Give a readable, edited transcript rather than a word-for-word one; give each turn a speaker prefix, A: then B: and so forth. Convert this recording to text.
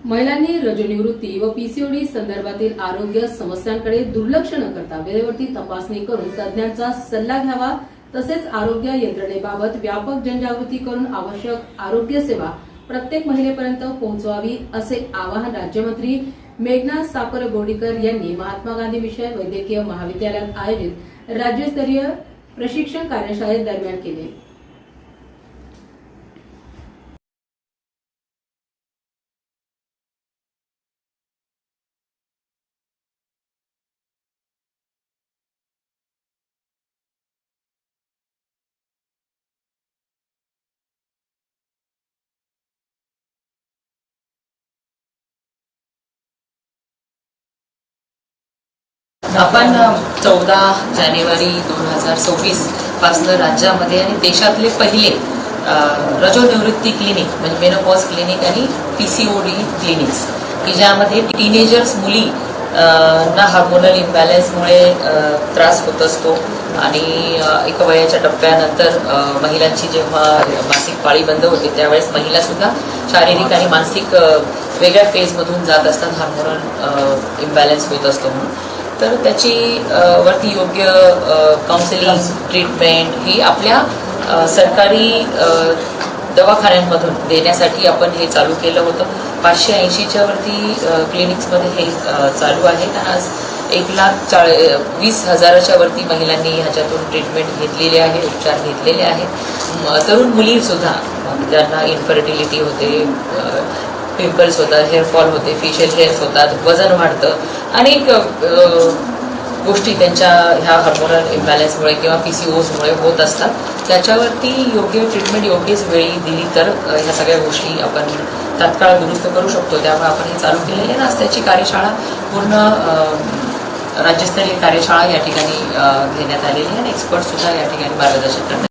A: महिलांनी रजोनिवृत्ती व पीसीओडी संदर्भातील आरोग्य समस्यांकडे दुर्लक्ष न करता वेळेवरती तपासणी करून तज्ञांचा सल्ला घ्यावा। तसेच आरोग्य यंत्रणेबाबत व्यापक जनजागृती करून आवश्यक आरोग्य सेवा प्रत्येक महिलेपर्यंत पोहोचवावी, असे आवाहन राज्यमंत्री मेघना सापरगोडीकर यांनी महात्मा गांधी मिशन वैद्यकीय महाविद्यालयात आयोजित राज्यस्तरीय प्रशिक्षण कार्यशाळेत दरम्यान केले।
B: आपण 14 जानेवारी 2024 पासून राज्यामध्ये आणि देशातले पहिले रजोनिवृत्ती क्लिनिक म्हणजे मेनोपॉज क्लिनिक आणि पीसीओडी क्लिनिक्स की ज्यामध्ये टीनेजर्स मुली ना हार्मोनल इम्बॅलन्समुळे त्रास होत असतो आणि एका वयाच्या टप्प्यानंतर महिलांची जेव्हा मासिक पाळी बंद होते त्यावेळेस महिला सुद्धा शारीरिक आणि मानसिक वेगळ्या फेजमधून जात असतात हार्मोनल इम्बॅलन्स होत असतो म्हणून। तर त्याची वरती योग्य काउन्सिलिंग ट्रीटमेंट ही आपल्या सरकारी दवाखान्यांमधून देण्यासाठी आपण हे चालू केलं होतं। 580च्या वरती क्लिनिक्समध्ये हे चालू आहे आणि आज 1,20,000च्या वरती महिलांनी ह्याच्यातून ट्रीटमेंट घेतलेली आहे, उपचार घेतलेले आहेत। तरुण मुली सुद्धा ज्यांना इन्फर्टिलिटी होते, पिंपल्स होतात, हेअरफॉल होते, फेशियल हेअर्स होतात, वजन वाढतं, अनेक गोष्टी त्यांच्या ह्या हार्मोनल इम्बॅलन्समुळे किंवा पीसीओजमुळे होत असतात। त्याच्यावरती योग्य ट्रीटमेंट योग्यच वेळी दिली तर ह्या सगळ्या गोष्टी आपण तात्काळ दुरुस्त करू शकतो। त्यामुळे आपण हे चालू केलेले आहे। आज त्याची कार्यशाळा पूर्ण राज्यस्तरीय कार्यशाळा या ठिकाणी घेण्यात आलेली आहे आणि एक्सपर्ट सुद्धा या ठिकाणी मार्गदर्शन करतात।